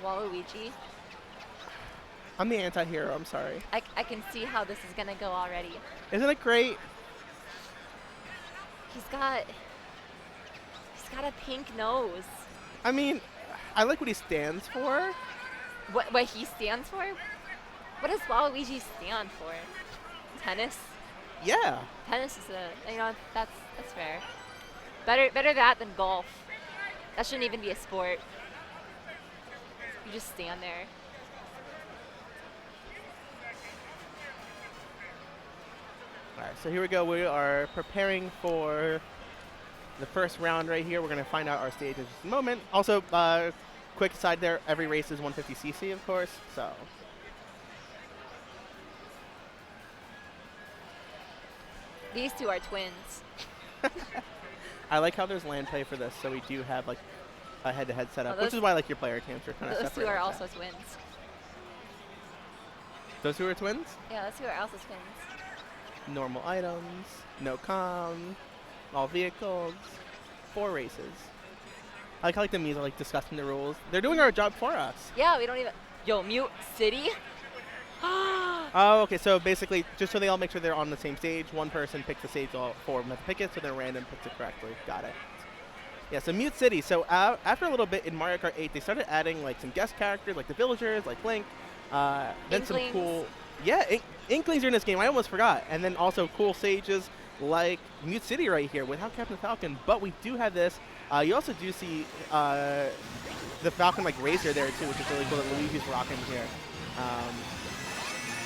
Waluigi. I'm the anti-hero, I'm sorry. I can see how this is gonna go already. Isn't it great? He's got a pink nose. I mean, I like what he stands for. What he stands for? What does Waluigi stand for? Tennis? Yeah. Tennis is that's fair. Better that than golf. That shouldn't even be a sport. You just stand there. All right, so here we go. We are preparing for the first round right here. We're going to find out our stage in just a moment. Also, quick aside there, every race is 150cc, of course, so. These two are twins. I like how there's land play for this, so we do have like a head-to-head setup, which is why like your player cams are kind of separate. Those two are like also that. twins. Those two are twins? Yeah, those two are also twins. Normal items, no com, all vehicles, 4 races. I like how like the Mii's are like discussing the rules. They're doing our job for us. Yeah, we don't even. Yo, Mute City. Oh, okay. So basically, just so they all make sure they're on the same stage, one person picks the stage, all 4 of them have to pick it, so then random picks it correctly. Got it. Yeah, so Mute City. So after a little bit in Mario Kart 8, they started adding like some guest characters, like the villagers, like Link. Then Inklings. some cool, yeah, Inklings are in this game. I almost forgot. And then also cool stages like Mute City right here without Captain Falcon. But we do have this. You also do see the Falcon like Racer there too, which is really cool that Luigi's rocking here.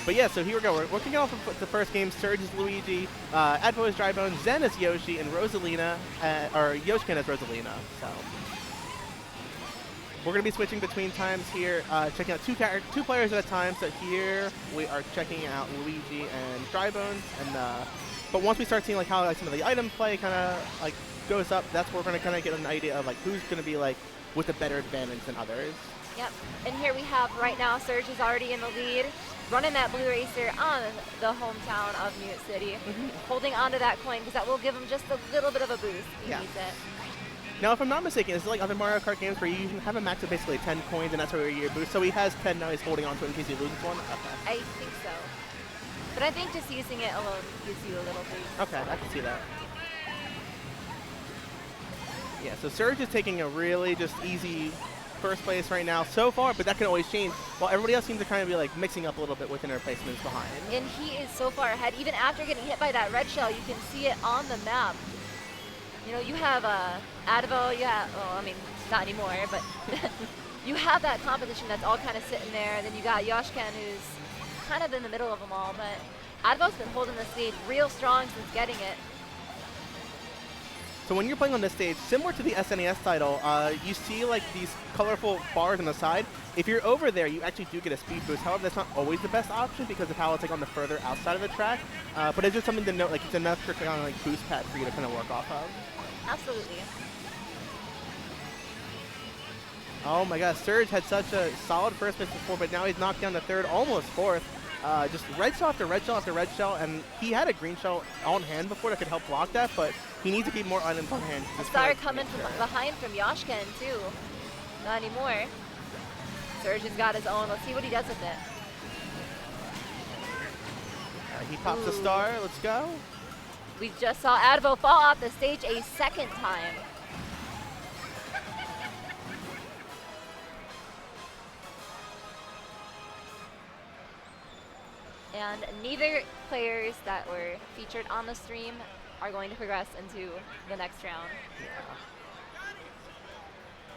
But yeah, so here we go. We're kicking off the first game. Surge is Luigi, Advo is Drybone, Zen is Yoshi, and Rosalina, or Yoshkin is Rosalina. So we're going to be switching between times here, checking out two players at a time. So here we are checking out Luigi and Drybone, and but once we start seeing like how like some of the item play kind of like goes up, that's where we're going to kind of get an idea of like who's going to be like with a better advantage than others. Yep. And here we have right now Surge is already in the lead, running that blue racer on the hometown of Mute City, holding onto that coin because that will give him just a little bit of a boost. He needs it. Now, if I'm not mistaken, is it like other Mario Kart games where you have a max of basically 10 coins and that's where you boost? So he has 10 now, he's holding on to it in case he loses one? Okay. I think so. But I think just using it alone gives you a little boost. Okay, I can see that. Yeah, so Surge is taking a really just easy first place right now so far, but that can always change. While everybody else seems to kind of be like mixing up a little bit within their placements behind. And he is so far ahead. Even after getting hit by that red shell, you can see it on the map. You know, you have Advo, well, I mean, not anymore, but you have that competition that's all kind of sitting there. And then you got Yoshkin, who's kind of in the middle of them all, but Advo's been holding the stage real strong since getting it. So when you're playing on this stage, similar to the SNES title, you see like these colorful bars on the side. If you're over there, you actually do get a speed boost. However, that's not always the best option because of how it's like on the further outside of the track. But it's just something to note, like it's an extra kind of like boost pad for you to kind of work off of. Absolutely. Oh my gosh, Surge had such a solid first place before, but now he's knocked down to third, almost fourth. Just red shell after red shell after red shell, and he had a green shell on hand before that could help block that, but he needs to keep more items on hand. A star coming from behind from Yoshkin, too. Not anymore. Surge has got his own. Let's see what he does with it. He pops a star. Let's go. We just saw Advo fall off the stage a second time. And neither players that were featured on the stream are going to progress into the next round. Yeah.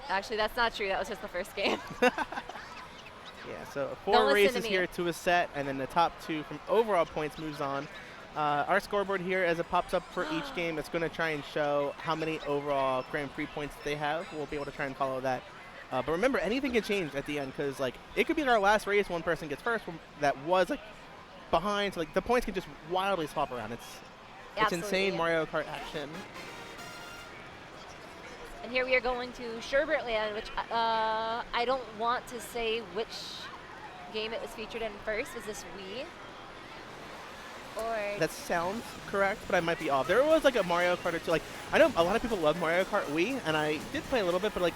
Actually, that's not true. That was just the first game. Yeah, so 4 races here to a set, and then the top 2 from overall points moves on. Our scoreboard here, as it pops up for each game, it's going to try and show how many overall Grand Prix points they have. We'll be able to try and follow that. But remember, anything can change at the end, because like it could be our last race, one person gets first, that was like behind, so like the points can just wildly swap around. It's insane Mario Kart action. And here we are going to Sherbertland, which I don't want to say which game it was featured in first. Is this Wii? Or that sounds correct, but I might be off. There was like a Mario Kart or two. Like I know a lot of people love Mario Kart Wii, and I did play a little bit, but like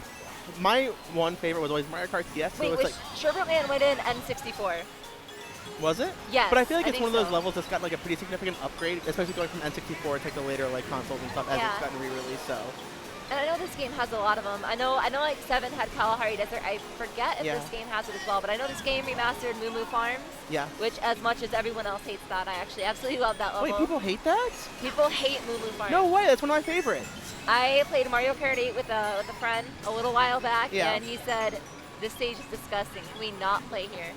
my one favorite was always Mario Kart DS. Wait, so was it's like, Sherbert Man went in N64? was it? Yes. But I feel like it's think one of those so. levels that's got like a pretty significant upgrade, especially going from N64 to like the later like consoles and stuff as Yeah. it's gotten re-released. So. And I know this game has a lot of them. I know like 7 had Kalahari Desert. I forget if Yeah. this game has it as well, but I know this game remastered Moo Moo Farms. Yeah. Which, as much as everyone else hates that, I actually absolutely love that level. Wait, people hate that? People hate Moo Moo Farms. No way, that's one of my favorites. I played Mario Kart 8 with a friend a little while back, Yeah. and he said, "This stage is disgusting. Can we not play here?"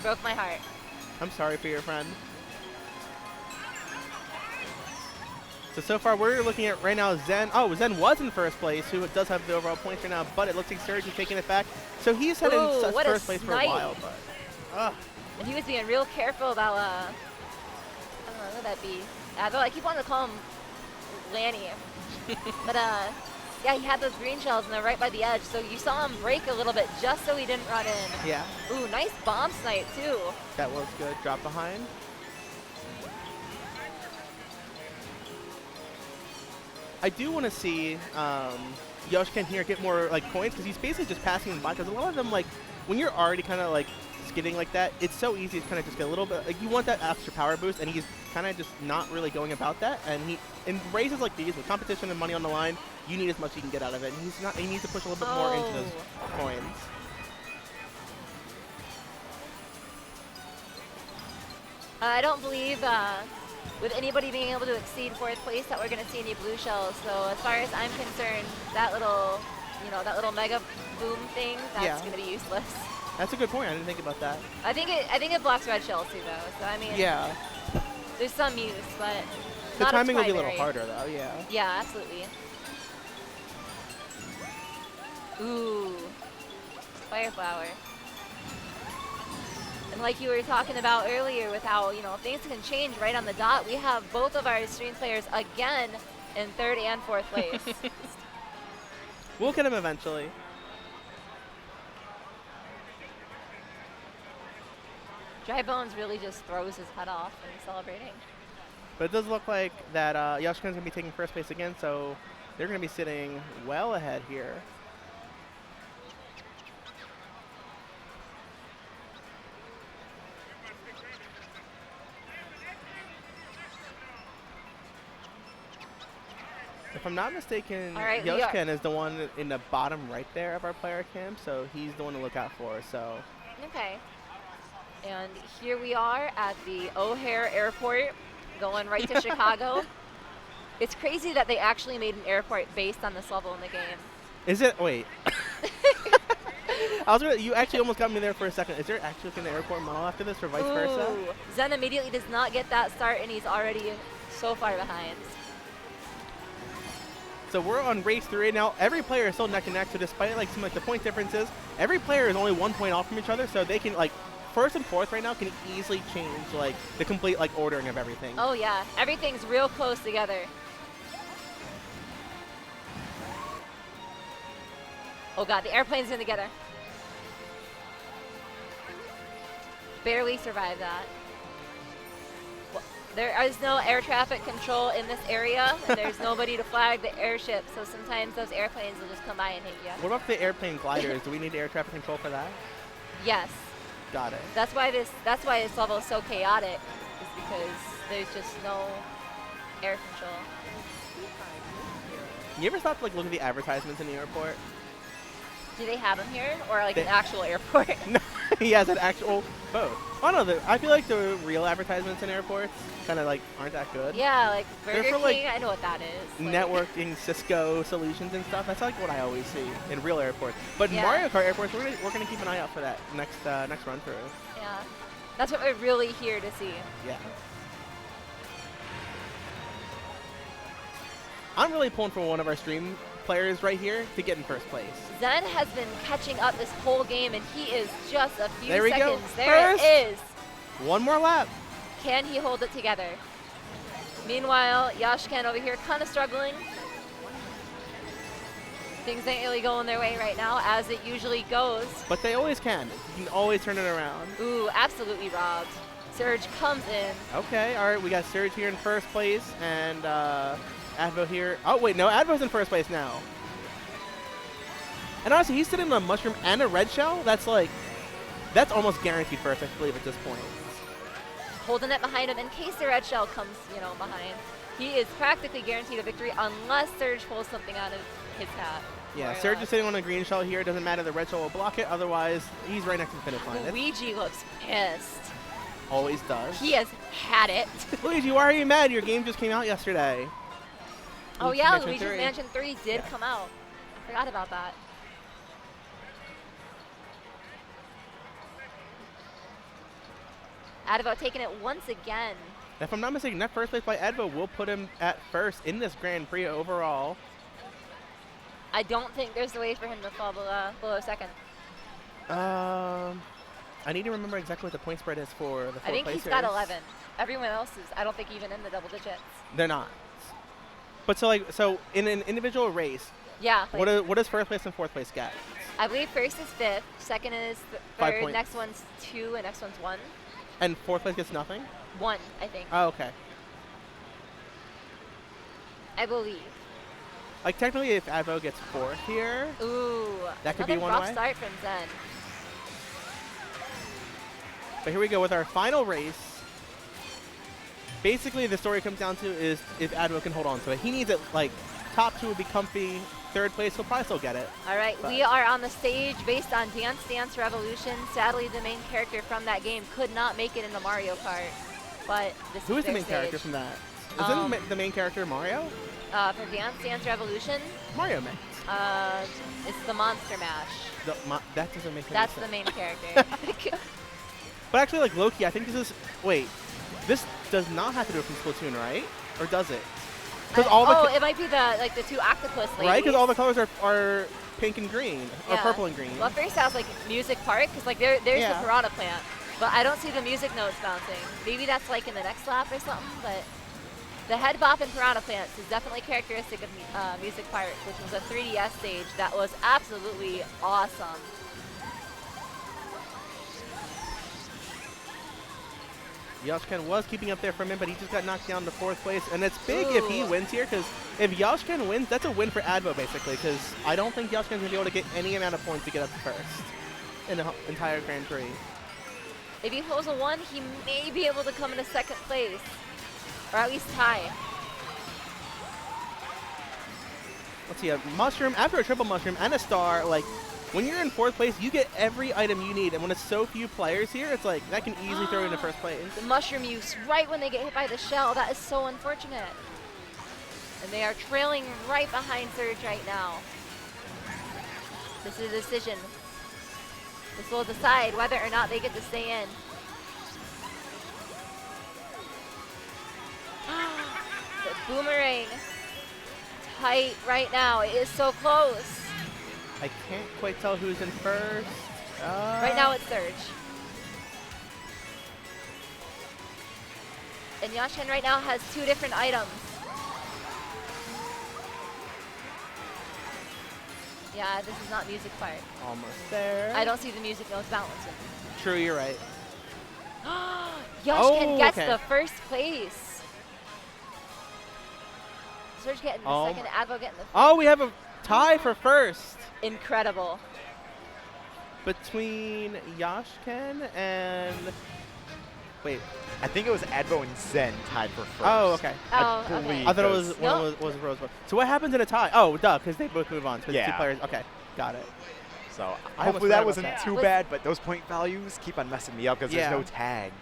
Broke my heart. I'm sorry for your friend. So far we're looking at right now Zen. Oh, Zen was in first place, who does have the overall points right now, but it looks like Surge is taking it back. So he's had in first place for a while, but. And he was being real careful about, I don't know, who would that be? Though I keep wanting to call him Lanny. But, yeah, he had those green shells and they're right by the edge, so you saw him break a little bit just so he didn't run in. Yeah. Ooh, nice bomb snipe, too. That was good. Drop behind. I do want to see Youmacon here get more like coins because he's basically just passing them by. Because a lot of them, like when you're already kind of like skidding like that, it's so easy to kind of just get a little bit like you want that extra power boost, and he's kind of just not really going about that. And he in races like these with competition and money on the line, you need as much as you can get out of it. And he's not. He needs to push a little bit more into those coins. I don't believe with anybody being able to exceed 4th place that we're going to see any blue shells. So as far as I'm concerned, that little, that little mega boom thing, that's going to be useless. That's a good point. I didn't think about that. I think it blocks red shells too, though. So I mean, yeah, there's some use, but the not timing will be a primary. little harder though. Yeah. Yeah, absolutely. Ooh, fire flower. And like you were talking about earlier with how, things can change right on the dot, we have both of our stream players again in 3rd and 4th place. We'll get him eventually. Dry Bones really just throws his head off when he's celebrating. But it does look like that Youmacon is going to be taking first place again, so they're going to be sitting well ahead here. If I'm not mistaken, right, Youmacon is the one in the bottom right there of our player cam, so he's the one to look out for. So. Okay. And here we are at the O'Hare Airport, going right to Chicago. It's crazy that they actually made an airport based on this level in the game. Is it? Wait. You actually almost got me there for a second. Is there actually an airport model after this, or vice versa? Zen immediately does not get that start, and he's already so far behind. So we're on race 3 now. Every player is still neck and neck. So despite like some like the point differences, every player is only 1 point off from each other. So they can like 1st and 4th right now can easily change like the complete like ordering of everything. Oh yeah, everything's real close together. Oh god, the airplane's in together. Barely survived that. Well, there is no air traffic control in this area, and there's nobody to flag the airship, so sometimes those airplanes will just come by and hit you. What about the airplane gliders? Do we need air traffic control for that? Yes. Got it. That's why this level is so chaotic, is because there's just no air control. You ever stop to like look at the advertisements in the airport? Do they have them here, or like an actual airport? No, he has an actual boat. Oh no, I feel like the real advertisements in airports kind of like aren't that good. Yeah, like Burger for, King, like, I know what that is. Like, networking, Cisco solutions and stuff. That's like what I always see in real airports. But Yeah. Mario Kart airports, we're gonna keep an eye out for that next run through. Yeah, that's what we're really here to see. Yeah. I'm really pulling for one of our stream players right here to get in first place. Zen has been catching up this whole game, and he is just a few There we seconds. go. There First. it is. One more lap. Can he hold it together? Meanwhile, Youmacon over here kind of struggling. Things ain't really going their way right now, as it usually goes. But they always can. You can always turn it around. Ooh, absolutely robbed. Surge comes in. Okay, all right, we got Surge here in first place, and Advo here. Oh, wait, no, Advo's in first place now. And honestly, he's sitting on a mushroom and a red shell. That's like, that's almost guaranteed first, I believe, at this point. Holding it behind him in case the red shell comes, you know, behind. He is practically guaranteed a victory unless Surge pulls something out of his hat. Yeah, Surge is sitting on a green shell here. Doesn't matter, the red shell will block it. Otherwise, he's right next to the finish line. Luigi looks pissed. Always does. He has had it. Luigi, why are you mad? Your game just came out yesterday. Oh yeah, Luigi's Mansion 3 did come out. I forgot about that. Advo taking it once again. If I'm not mistaken, that first place by Advo will put him at first in this Grand Prix overall. I don't think there's a way for him to fall below second. I need to remember exactly what the point spread is for the four I think placers. He's got 11. Everyone else is, I don't think, even in the double digits. They're not. But so in an individual race, yeah. Like what does first place and fourth place get? I believe first is 5th, second is 3rd, next one's 2, and next one's 1. And fourth place gets nothing? 1, I think. Oh, okay. I believe. Like technically, if Advo gets 4th here, that could be one way. Rough start from Zen. But here we go with our final race. Basically, the story comes down to is if Advo can hold on to it. He needs it, like, top 2 would be comfy. 3rd place, he'll probably still get it. All right, we are on the stage based on Dance Dance Revolution. Sadly, the main character from that game could not make it in the Mario Kart. But this Who is the main stage. character from that? Isn't the main character Mario? For Dance Dance Revolution? Mario Mix. It's the Monster Mash. That doesn't make any sense. That's the main character. But actually, like, Loki, I think this is... Wait. This does not have to do it from Splatoon, right? Or does it? It might be the 2 octopus ladies. Right, because all the colors are pink and green, or purple and green. Well, first I was like Music Park, because like there's the Piranha Plant, but I don't see the music notes bouncing. Maybe that's like in the next lap or something, but the head bop in Piranha Plants is definitely characteristic of Music Park, which was a 3DS stage that was absolutely awesome. Youmacon was keeping up there for a minute, but he just got knocked down to 4th place. And it's big if he wins here, because if Youmacon wins, that's a win for Advo, basically, because I don't think Youmacon going to be able to get any amount of points to get up to first in the entire Grand Prix. If he holds a 1, he may be able to come into 2nd place, or at least tie. Let's see, a mushroom, after a triple mushroom and a star, like, when you're in 4th place, you get every item you need, and when it's so few players here, it's like, that can easily throw you into 1st place. The mushroom use right when they get hit by the shell, that is so unfortunate. And they are trailing right behind Surge right now. This is a decision. This will decide whether or not they get to stay in. The boomerang, tight right now, it is so close. I can't quite tell who's in first. Right now it's Surge. And Youmacon right now has 2 different items. Yeah, this is not Music Park. Almost there. I don't see the music notes balancing. True, you're right. Youmacon gets the 1st place. Surge getting the 2nd, Advo getting the 1st. We have a tie for 1st. Incredible. Between Youmacon and... Wait. I think it was Advo and Zen tied for 1st. Oh, okay. I thought it was one was Rosebud. So what happens in a tie? Oh, duh, because they both move on. So 2 players. Okay, got it. So hopefully that wasn't too bad, but those point values keep on messing me up because there's no tags.